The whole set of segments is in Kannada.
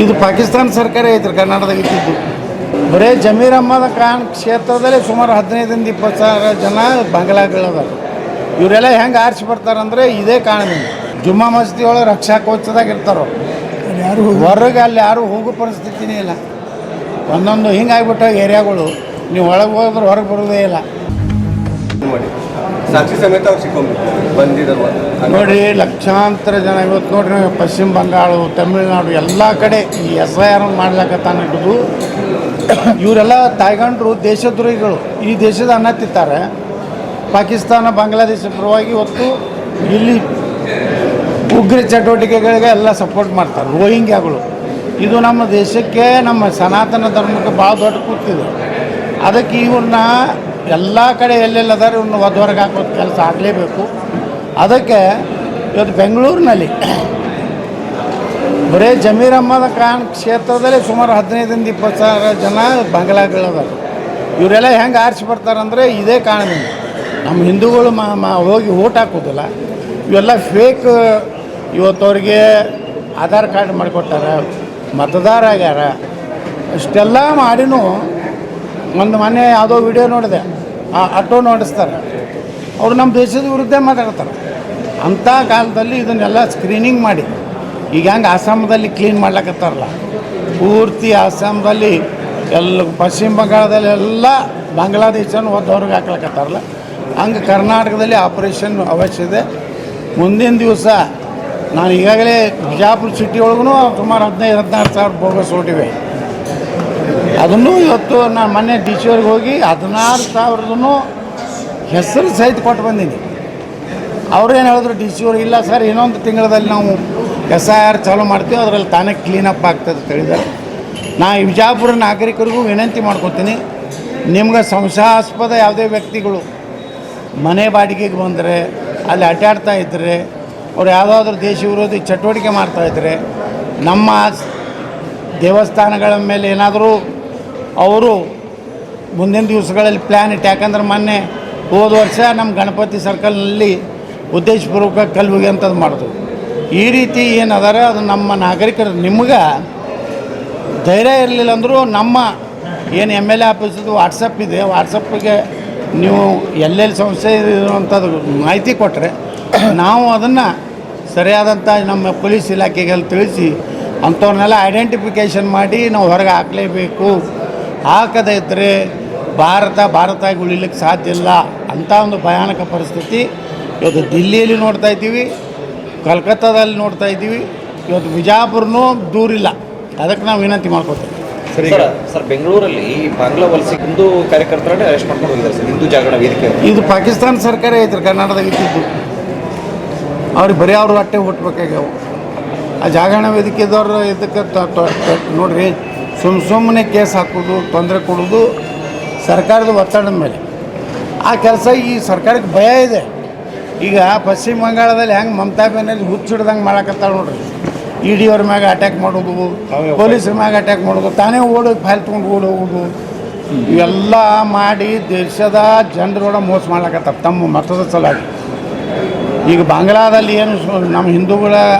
ಇದು ಪಾಕಿಸ್ತಾನ ಸರ್ಕಾರ ಐತ್ರಿ ಕರ್ನಾಟಕದಾಗ ಇದ್ದಿದ್ದು. ಬರೀ ಜಮೀರ್ ಅಹ್ಮದ್ ಖಾನ್ ಕ್ಷೇತ್ರದಲ್ಲಿ ಸುಮಾರು 15-20 ಸಾವಿರ ಜನ ಬಂಗ್ಲಾಗಳದಾರ. ಇವರೆಲ್ಲ ಹೆಂಗೆ ಆರಿಸಿ ಬರ್ತಾರಂದ್ರೆ ಇದೇ ಕಾರಣದಿಂದ ಜುಮ್ಮಾ ಮಸೀದಿ ಒಳಗೆ ರಕ್ಷಾ ಕವಚದಾಗ ಇರ್ತಾರೋ, ಯಾರು ಹೊರಗೆ ಅಲ್ಲಿ ಯಾರು ಹೋಗೋ ಪರಿಸ್ಥಿತಿನೇ ಇಲ್ಲ. ಒಂದೊಂದು ಹಿಂಗಾಗ್ಬಿಟ್ಟ ಏರಿಯಾಗಳು, ನೀವು ಒಳಗೆ ಹೋದ್ರೆ ಹೊರಗೆ ಬರೋದೇ ಇಲ್ಲ. ಸಾಕ್ಷಿ ಸಮೇತ ಅವ್ರು ಸಿಕ್ಕೊಂಡ್ಬಿಟ್ಟು ಬಂದಿದ್ದಾರೆ ನೋಡಿ, ಲಕ್ಷಾಂತರ ಜನ ಇವತ್ತು ನೋಡ್ರಿ, ಪಶ್ಚಿಮ ಬಂಗಾಳ, ತಮಿಳುನಾಡು ಎಲ್ಲ ಕಡೆ ಈ SIR ಮಾಡ್ಲಿಕ್ಕತ್ತಾನ ಹಿಡಿದು ಇವರೆಲ್ಲ ತಾಯ್ಗಂಡ್ರು ದೇಶದ್ರೋಹಿಗಳು. ಈ ದೇಶದ ಅನ್ನ ತಿಂತಾರೆ. ಪಾಕಿಸ್ತಾನ ಬಾಂಗ್ಲಾದೇಶ ಪರವಾಗಿ ಇವತ್ತು ಇಲ್ಲಿ ಉಗ್ರ ಚಟುವಟಿಕೆಗಳಿಗೆ ಎಲ್ಲ ಸಪೋರ್ಟ್ ಮಾಡ್ತಾರೆ ರೋಹಿಂಗ್ಯಾಗಳು. ಇದು ನಮ್ಮ ದೇಶಕ್ಕೆ, ನಮ್ಮ ಸನಾತನ ಧರ್ಮಕ್ಕೆ ಭಾಳ ದೊಡ್ಡ ಕೂತಿದೆ. ಅದಕ್ಕೆ ಇವ್ರನ್ನ ಎಲ್ಲ ಕಡೆ ಎಲ್ಲೆಲ್ಲದಾರ ಇವ್ರನ್ನ ಹೊರಗೆ ಹಾಕೋದು ಕೆಲಸ ಆಗಲೇಬೇಕು. ಅದಕ್ಕೆ ಇವತ್ತು ಬೆಂಗಳೂರಿನಲ್ಲಿ ಬರೀ ಜಮೀರ್ ಅಹ್ಮದ್ ಖಾನ್ ಕ್ಷೇತ್ರದಲ್ಲಿ ಸುಮಾರು 15-20 ಸಾವಿರ ಜನ ಬಂಗ್ಲಾಗಳದಾರ. ಇವರೆಲ್ಲ ಹೆಂಗೆ ಆರಿಸಿ ಬರ್ತಾರಂದ್ರೆ ಇದೇ ಕಾರಣದಿಂದ ನಮ್ಮ ಹಿಂದೂಗಳು ಹೋಗಿ ಓಟ್ ಹಾಕೋದಿಲ್ಲ. ಇವೆಲ್ಲ ಫೇಕ್. ಇವತ್ತು ಅವ್ರಿಗೆ ಆಧಾರ್ ಕಾರ್ಡ್ ಮಾಡಿಕೊಟ್ಟಾರ, ಮತದಾರ ಆಗ್ಯಾರ. ಇಷ್ಟೆಲ್ಲ ಮಾಡಿನೂ ಒಂದು ಮೊನ್ನೆ ಯಾವುದೋ ವಿಡಿಯೋ ನೋಡಿದೆ, ಆಟೋ ನೋಡಿಸ್ತಾರೆ, ಅವರು ನಮ್ಮ ದೇಶದ ವಿರುದ್ಧ ಮಾತಾಡ್ತಾರೆ. ಅಂಥ ಕಾಲದಲ್ಲಿ ಇದನ್ನೆಲ್ಲ ಸ್ಕ್ರೀನಿಂಗ್ ಮಾಡಿ, ಈಗ ಹೆಂಗೆ ಆಸಾಮದಲ್ಲಿ ಕ್ಲೀನ್ ಮಾಡ್ಲಿಕ್ಕತ್ತಾರಲ್ಲ, ಪೂರ್ತಿ ಆಸಾಮದಲ್ಲಿ ಎಲ್ಲ, ಪಶ್ಚಿಮ ಬಂಗಾಳದಲ್ಲಿ ಎಲ್ಲ ಬಾಂಗ್ಲಾದೇಶನ ಹೊರಗೆ ಹಾಕ್ಲಕ್ಕತ್ತಾರಲ್ಲ, ಹಂಗೆ ಕರ್ನಾಟಕದಲ್ಲಿ ಆಪರೇಷನ್ ಅವಶ್ಯ ಇದೆ. ಮುಂದಿನ ದಿವಸ ನಾನು ಈಗಾಗಲೇ ಬಿಜಾಪುರ ಸಿಟಿ ಒಳಗೂ ಸುಮಾರು 15-16 ಸಾವಿರ ಬೋಗಸ್ ಓಟಿವೆ. ಅದನ್ನು ಇವತ್ತು ನಾನು ಮೊನ್ನೆ DC ಅವ್ರಿಗೆ ಹೋಗಿ 16,000 ಹೆಸರು ಸಹಿತ ಕೊಟ್ಟು ಬಂದೀನಿ. ಅವ್ರೇನು ಹೇಳಿದ್ರು DC ಅವ್ರು, ಇಲ್ಲ ಸರ್, ಇನ್ನೊಂದು ತಿಂಗಳಲ್ಲಿ ನಾವು SIR ಚಾಲೂ ಮಾಡ್ತೀವಿ, ಅದರಲ್ಲಿ ತಾನೇ ಕ್ಲೀನಪ್ ಆಗ್ತದೆ ಅಂತ ಹೇಳಿದ್ದಾರೆ. ನಾ ಈ ಬಿಜಾಪುರ ನಾಗರಿಕರಿಗೂ ವಿನಂತಿ ಮಾಡ್ಕೊತೀನಿ, ನಿಮ್ಗೆ ಸಂಶಯಾಸ್ಪದ ಯಾವುದೇ ವ್ಯಕ್ತಿಗಳು ಮನೆ ಬಾಡಿಗೆಗೆ ಬಂದರೆ, ಅಲ್ಲಿ ಅಡ್ಡಾಡ್ತಾ ಇದ್ದರೆ, ಅವ್ರು ಯಾವುದಾದ್ರೂ ದೇಶ ವಿರೋಧಿ ಚಟುವಟಿಕೆ ಮಾಡ್ತಾಯಿದ್ರೆ, ನಮ್ಮ ದೇವಸ್ಥಾನಗಳ ಮೇಲೆ ಏನಾದರೂ ಅವರು ಮುಂದಿನ ದಿವಸಗಳಲ್ಲಿ ಪ್ಲ್ಯಾನ್ ಇಟ್ಟು, ಯಾಕಂದ್ರೆ ಮೊನ್ನೆ ಹೋದ ವರ್ಷ ನಮ್ಮ ಗಣಪತಿ ಸರ್ಕಲ್ನಲ್ಲಿ ಉದ್ದೇಶಪೂರ್ವಕ ಕಲ್ವಿಗೆ ಅಂಥದ್ದು ಮಾಡಿದ್ರು. ಈ ರೀತಿ ಏನದಾರ ಅದು ನಮ್ಮ ನಾಗರಿಕರು, ನಿಮ್ಗೆ ಧೈರ್ಯ ಇರಲಿಲ್ಲ ಅಂದರೂ ನಮ್ಮ ಏನು MLA ಆಫೀಸದು ವಾಟ್ಸಪ್ ಇದೆ, ವಾಟ್ಸಪ್ಪಿಗೆ ನೀವು ಎಲ್ಲೆಲ್ಲಿ ಸಮಸ್ಯೆ ಇರುವಂಥದ್ದು ಮಾಹಿತಿ ಕೊಟ್ಟರೆ ನಾವು ಅದನ್ನು ಸರಿಯಾದಂಥ ನಮ್ಮ ಪೊಲೀಸ್ ಇಲಾಖೆಗೆಲ್ಲ ತಿಳಿಸಿ ಅಂಥವ್ರನ್ನೆಲ್ಲ ಐಡೆಂಟಿಫಿಕೇಷನ್ ಮಾಡಿ ನಾವು ಹೊರಗೆ ಹಾಕಲೇಬೇಕು. ಹಾಕದೇ ಇದ್ದರೆ ಭಾರತ ಉಳಿಲಿಕ್ಕೆ ಸಾಧ್ಯ ಇಲ್ಲ. ಅಂಥ ಒಂದು ಭಯಾನಕ ಪರಿಸ್ಥಿತಿ ಇವತ್ತು ದಿಲ್ಲಿಯಲ್ಲಿ ನೋಡ್ತಾ ಇದ್ದೀವಿ, ಕಲ್ಕತ್ತಾದಲ್ಲಿ ನೋಡ್ತಾ ಇದ್ದೀವಿ, ಇವತ್ತು ಬಿಜಾಪುರನೂ ದೂರಿಲ್ಲ. ಅದಕ್ಕೆ ನಾವು ವಿನಂತಿ ಮಾಡ್ಕೊತೀವಿ. ಸರ್, ಬೆಂಗಳೂರಲ್ಲಿ ಬಾಂಗ್ಲಾ ವಲಸೆ ಹಿಂದೂ ಕಾರ್ಯಕರ್ತರನ್ನೇ ಅರೆಸ್ಟ್ ಮಾಡ್ಕೊಂಡು ಹೋಗಿದ್ದಾರೆ ಸರ್, ಹಿಂದೂ ಜಾಗರಣ ವೇದಿಕೆ. ಇದು ಪಾಕಿಸ್ತಾನ ಸರ್ಕಾರ ಐತ್ರಿ ಕರ್ನಾಟಕದಾಗ ಇದ್ದಿದ್ದು. ಅವ್ರಿಗೆ ಬರೀ ಅವರು ಅಟ್ಟೆ ಹುಟ್ಟಬೇಕಾಗ್ಯಾವ. ಆ ಜಾಗರಣ ವೇದಿಕೆದವ್ರು ಇದಕ್ಕೆ ನೋಡ್ರಿ, ಸುಮ್ಮನೆ ಕೇಸ್ ಹಾಕೋದು, ತೊಂದರೆ ಕೊಡೋದು ಸರ್ಕಾರದ ಒತ್ತಡದ ಮೇಲೆ. ಆ ಕೆಲಸ ಈ ಸರ್ಕಾರಕ್ಕೆ ಭಯ ಇದೆ. ಈಗ ಪಶ್ಚಿಮ ಬಂಗಾಳದಲ್ಲಿ ಹೆಂಗೆ ಮಮತಾ ಬ್ಯಾನರ್ಜಿ ಹುಚ್ಚಿಡ್ದಂಗೆ ಮಾಡಕತ್ತಾಳೆ ನೋಡ್ರಿ. ED ಅವ್ರ ಮ್ಯಾಗ ಅಟ್ಯಾಕ್ ಮಾಡೋದು, ಪೊಲೀಸರ ಮ್ಯಾಗ ಅಟ್ಯಾಕ್ ಮಾಡೋದು, ತಾನೇ ಓಡೋಗಿ ಫೈಲ್ ತೊಗೊಂಡು ಓಡೋಗೋದು, ಇವೆಲ್ಲ ಮಾಡಿ ದೇಶದ ಜನರೋಡ ಮೋಸ ಮಾಡ್ಲಕತ್ತಾರೆ ತಮ್ಮ ಮತದ ಸಲುವಾಗಿ. ಈಗ ಬಾಂಗ್ಲಾದಲ್ಲಿ ಏನು ನಮ್ಮ ಹಿಂದೂಗಳ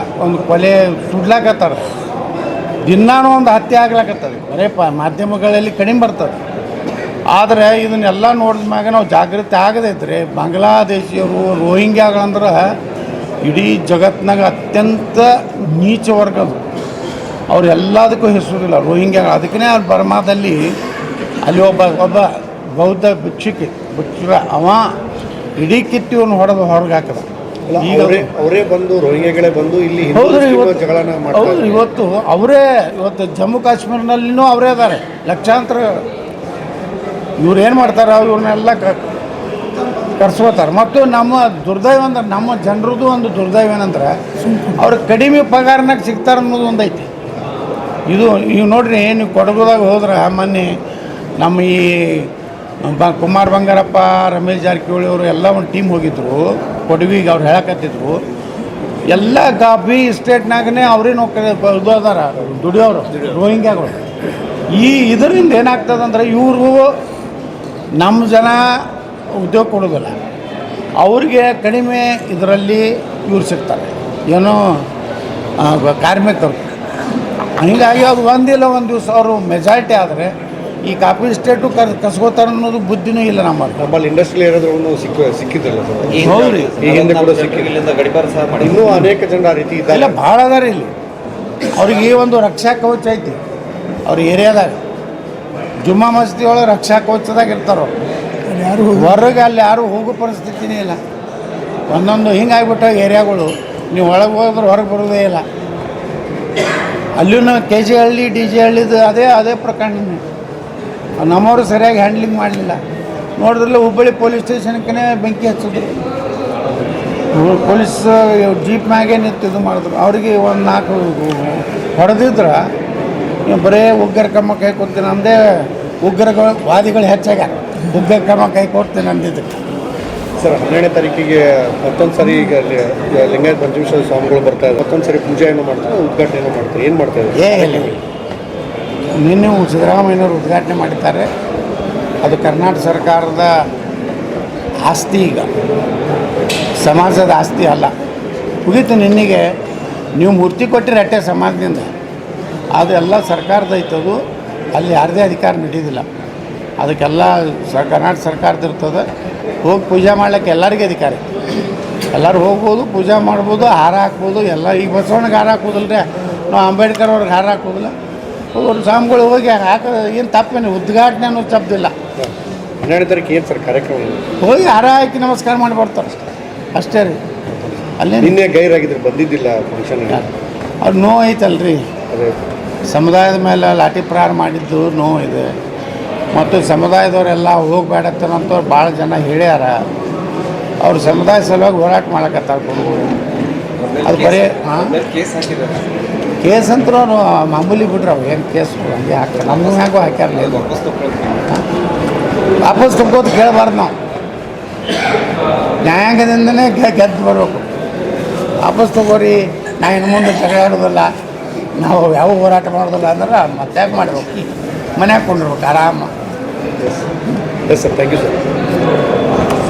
ಒಂದು ಕೊಲೆ ಸುಡ್ಲಾಕತ್ತಾರೆ, ದಿನಾನೂ ಒಂದು ಹತ್ಯೆ ಆಗ್ಲಾಕತ್ತದ. ಬರೇ ಮಾಧ್ಯಮಗಳಲ್ಲಿ ಕಡಿಮೆ ಬರ್ತದೆ. ಆದರೆ ಇದನ್ನೆಲ್ಲ ನೋಡಿದ ಮ್ಯಾಗ ನಾವು ಜಾಗೃತಿ ಆಗದೇ ಇದ್ದರೆ, ಬಾಂಗ್ಲಾದೇಶಿಯವರು ರೋಹಿಂಗ್ಯಾಗಳಂದ್ರೆ ಇಡೀ ಜಗತ್ತಿನಾಗ ಅತ್ಯಂತ ನೀಚ ವರ್ಗದು. ಅವ್ರು ಎಲ್ಲದಕ್ಕೂ ಹೆಸರಿಲ್ಲ ರೋಹಿಂಗ್ಯಾಗಳು. ಅದಕ್ಕೇ ಅವ್ರು ಬರ್ಮಾದಲ್ಲಿ ಅಲ್ಲಿ ಒಬ್ಬ ಬೌದ್ಧ ಭಿಕ್ಷುಕ ಅವ ಇಡೀ ಕಿತ್ತಿವನ್ನು ಹೊಡೆದು ಹೊರಗೆ ಹಾಕದ. ಈಗ ಅವರೇ ಬಂದು ರೋಹಿಂಗ್ಯಾಗಳೇ ಬಂದು ಇಲ್ಲಿ ಜಗಳನ ಹೌದು. ಇವತ್ತು ಜಮ್ಮು ಕಾಶ್ಮೀರ್ನಲ್ಲಿನೂ ಅವರೇ ಅದಾರೆ ಲಕ್ಷಾಂತರ. ಇವ್ರು ಏನು ಮಾಡ್ತಾರೆ, ಇವ್ರನ್ನೆಲ್ಲ ಕರ್ಸ್ಕೋತಾರೆ. ಮತ್ತು ನಮ್ಮ ದುರ್ದೈವ ಅಂದ್ರೆ, ನಮ್ಮ ಜನರದ್ದು ಒಂದು ದುರ್ದೈವ ಏನಂದ್ರೆ, ಅವ್ರಿಗೆ ಕಡಿಮೆ ಪಗಾರನಾಗ ಸಿಗ್ತಾರೆ ಅನ್ನೋದು ಒಂದು ಐತಿ. ಈಗ ನೋಡ್ರಿ, ನೀವು ಕೊಡಗುದಾಗ ಹೋದ್ರೆ ಮೊನ್ನೆ ನಮ್ಮ ಈ ಕುಮಾರ್ ಬಂಗಾರಪ್ಪ, ರಮೇಶ್ ಜಾರಕಿಹೊಳಿ ಅವರು ಎಲ್ಲ ಒಂದು ಟೀಮ್ ಹೋಗಿದ್ರು ಕೊಡವಿಗೆ. ಅವ್ರು ಹೇಳಕತ್ತಿದ್ರು ಎಲ್ಲ ಕಾಫಿ ಸ್ಟೇಟ್ನಾಗೇ ಅವರೇ ನೌಕರಿ ಇದು ಅದಾರ, ದುಡಿಯೋರು ರೋಹಿಂಗ್ಯಾಗಳು. ಇದರಿಂದ ಏನಾಗ್ತದಂದ್ರೆ, ಇವರು ನಮ್ಮ ಜನ ಉದ್ಯೋಗ ಕೊಡೋದಿಲ್ಲ, ಅವ್ರಿಗೆ ಕಡಿಮೆ ಇದರಲ್ಲಿ ಇವ್ರು ಸಿಗ್ತಾರೆ, ಏನೋ ಕಾರ್ಮಿಕರು. ಹೀಗಾಗಿ ಅದು ಒಂದಿಲ್ಲ ಒಂದು ದಿವಸ ಅವರು ಮೆಜಾರಿಟಿ ಆದರೆ ಈ ಕಾಪಿ ಸ್ಟೇಟು ಕಸ್ಕೋತಾರೆ ಅನ್ನೋದು ಬುದ್ಧಿನೂ ಇಲ್ಲ ನಮ್ಮಲ್ಲಿ. ನಮ್ಮಲ್ಲಿ ಇಂಡಸ್ಟ್ರಿಯಲ್ ಏರಿಯಾದವರು ಸಿಕ್ಕಿದ್ರಲ್ಲ ಸರ್, ಹೌದ್ರಿ. ಈ ಹಿಂದೆ ಕೂಡ ಸಿಕ್ಕಿಲ್ಲ. ಇಲ್ಲಿಂದ ಗಡಿಪಾರ ಸಹ ಮಾಡಿ ಇನ್ನೂ ಅನೇಕ ಜನರು ಆ ರೀತಿ ಇಲ್ಲ ಇದ್ದಾರೆ. ಭಾಳ ಅದಾರ ಇಲ್ಲಿ. ಅವ್ರಿಗೆ ಈ ಒಂದು ರಕ್ಷಾ ಕವಚ ಐತಿ ಅವ್ರ ಏರಿಯಾದಾಗ. ಜುಮ್ಮಾ ಮಸ್ತಿ ಒಳಗೆ ರಕ್ಷಾ ಕವಚದಾಗ ಇರ್ತಾರೋ ಯಾರು ಹೊರಗೆ ಅಲ್ಲಿ ಯಾರು ಹೋಗೋ ಪರಿಸ್ಥಿತಿನೇ ಇಲ್ಲ. ಒಂದೊಂದು ಹಿಂಗಾಗ್ಬಿಟ್ಟ ಏರಿಯಾಗಳು, ನೀವು ಒಳಗೆ ಹೋದ್ರೆ ಹೊರಗೆ ಬರೋದೇ ಇಲ್ಲ. ಅಲ್ಲೂ KG ಹಳ್ಳಿ DG ಹಳ್ಳಿದು ಅದೇ ಪ್ರಕರಣನೇ. ನಮ್ಮವರು ಸರಿಯಾಗಿ ಹ್ಯಾಂಡ್ಲಿಂಗ್ ಮಾಡಲಿಲ್ಲ. ನೋಡಿದ್ರಲ್ಲ ಹುಬ್ಬಳ್ಳಿ ಪೊಲೀಸ್ ಸ್ಟೇಷನ್ಗೆ ಬೆಂಕಿ ಹಚ್ಚಿದ್ರು. ಪೊಲೀಸ್ ಜೀಪ್ ಮ್ಯಾಗೆ ನಿಂತು ಇದು ಮಾಡಿದ್ರು. ಅವರಿಗೆ ಒಂದು 4 ಹೊಡೆದಿದ್ರೆ ಬರೀ ಉಗ್ರ ಕ್ರಮ ಕೈ ಕೊಡ್ತೀನಿ ಅಂದೇ ಉಗ್ರಗಳು ವಾದಿಗಳು ಹೆಚ್ಚಾಗ್ಯಾರ. ಉಗ್ರ ಕ್ರಮ ಕೈ ಕೊಡ್ತೀನಿ ಅಂದಿದ್ದು. ಸರ್ 12ನೇ ತಾರೀಕಿಗೆ ಮತ್ತೊಂದು ಸರಿ ಈಗ ಲಿಂಗಾಯತ ಪಂಚಮೇಶ್ವರ ಸ್ವಾಮಿಗಳು ಬರ್ತಾ ಇದ್ದಾರೆ. ಮತ್ತೊಂದು ಸರಿ ಪೂಜೆ ಏನೋ ಮಾಡ್ತಾರೆ, ಉದ್ಘಾಟನೆ ಏನೋ ಮಾಡ್ತಾರೆ. ಏನು ಮಾಡ್ತಾ ಇದ್ದಾರೆ? ನಿನ್ನೆ ಸಿದ್ದರಾಮಯ್ಯನವರು ಉದ್ಘಾಟನೆ ಮಾಡಿದ್ದಾರೆ. ಅದು ಕರ್ನಾಟಕ ಸರ್ಕಾರದ ಆಸ್ತಿ, ಈಗ ಸಮಾಜದ ಆಸ್ತಿ ಅಲ್ಲ. ಮುಗೀತು. ನಿನ್ನೆಗೆ ನೀವು ಮೂರ್ತಿ ಕೊಟ್ಟಿರಿ ಅಟ್ಟೆ ಸಮಾಜದಿಂದ, ಅದೆಲ್ಲ ಸರ್ಕಾರದ ಐತದು. ಅಲ್ಲಿ ಯಾರದೇ ಅಧಿಕಾರ ನಡೆಯೋದಿಲ್ಲ. ಅದಕ್ಕೆಲ್ಲ ಕರ್ನಾಟಕ ಸರ್ಕಾರದ ಇರ್ತದೆ. ಹೋಗಿ ಪೂಜೆ ಮಾಡ್ಲಿಕ್ಕೆ ಎಲ್ಲರಿಗೂ ಅಧಿಕಾರ ಐತೆ. ಎಲ್ಲರೂ ಹೋಗ್ಬೋದು, ಪೂಜೆ ಮಾಡ್ಬೋದು, ಹಾರ ಹಾಕ್ಬೋದು ಎಲ್ಲ. ಈಗ ಬಸವಣ್ಣಗೆ ಹಾರ ಹಾಕೋದಿಲ್ಲ ರೀ, ನಾವು ಅಂಬೇಡ್ಕರ್ ಅವ್ರಿಗೆ ಹಾರ ಹಾಕೋದಿಲ್ಲ. ಅವ್ರ ಸ್ವಾಮಿಗಳು ಹೋಗಿ ಏನು ತಪ್ಪೇನು, ಉದ್ಘಾಟನೆ ಅನ್ನೋ ತಪ್ಪಿಲ್ಲ. 12ನೇ ತಾರೀಕು ಏನು ಸರ್ ಕಾರ್ಯಕ್ರಮ? ಹೋಗಿ ಹಾರ ಹಾಕಿ ನಮಸ್ಕಾರ ಮಾಡಿ ಬರ್ತಾರೆ ಅಷ್ಟೇ ರೀ. ಅಲ್ಲಿ ನಿನ್ನೆ ಗೈರಾಗಿದ್ರೆ ಬಂದಿದ್ದಿಲ್ಲ ಫಂಕ್ಷನ್ಗೆ. ಅವ್ರು ನೋವು ಐತಲ್ರಿ. ಅದೇ ಸಮುದಾಯದ ಮೇಲೆ ಲಾಠಿ ಪ್ರಹಾರ ಮಾಡಿದ್ದು ನೋವು ಇದೆ. ಮತ್ತು ಸಮುದಾಯದವರೆಲ್ಲ ಹೋಗಬೇಡತ್ತಂತವ್ರು ಭಾಳ ಜನ ಹೇಳ್ಯಾರ. ಅವ್ರ ಸಮುದಾಯ ಸಲುವಾಗಿ ಹೋರಾಟ ಮಾಡಕತ್ತಾರ ಕೊಡುಗಳು. ಅದು ಬರೀ ಕೇಸ್ ಹಾಕಿದ್ದಾರೆ. ಕೇಸ್ ಅಂತರೂ ಅವ್ರು ಮಾಮೂಲಿ ಬಿಡ್ರಿ. ಅವು ಏನು ಕೇಸ್ ಹಂಗೆ ಹಾಕ್ತಾರೆ. ನಮ್ಮನ್ನು ಹೆಂಗೋ ಹಾಕ್ಯಾರಲ್ಲ. ಇದು ವಾಪಸ್ ತಗೋದು ಕೇಳಬಾರ್ದು ನಾವು. ನ್ಯಾಯಾಂಗದಿಂದನೇ ಗೆದ್ದು ಬರಬೇಕು. ವಾಪಸ್ ತಗೋರಿ, ನಾ ಇನ್ನು ಮುಂದೆ ಜಗಳ ಆಡೋದಿಲ್ಲ, ನಾವು ಯಾವ ಹೋರಾಟ ಮಾಡೋದಿಲ್ಲ ಅಂದ್ರೆ ಮತ್ತೆ ಯಾಕೆ ಮಾಡಬೇಕು? ಮನ್ಯಾಗ ಕೊಂಡಿರ್ಬೇಕು ಆರಾಮ. Yes sir, thank you sir.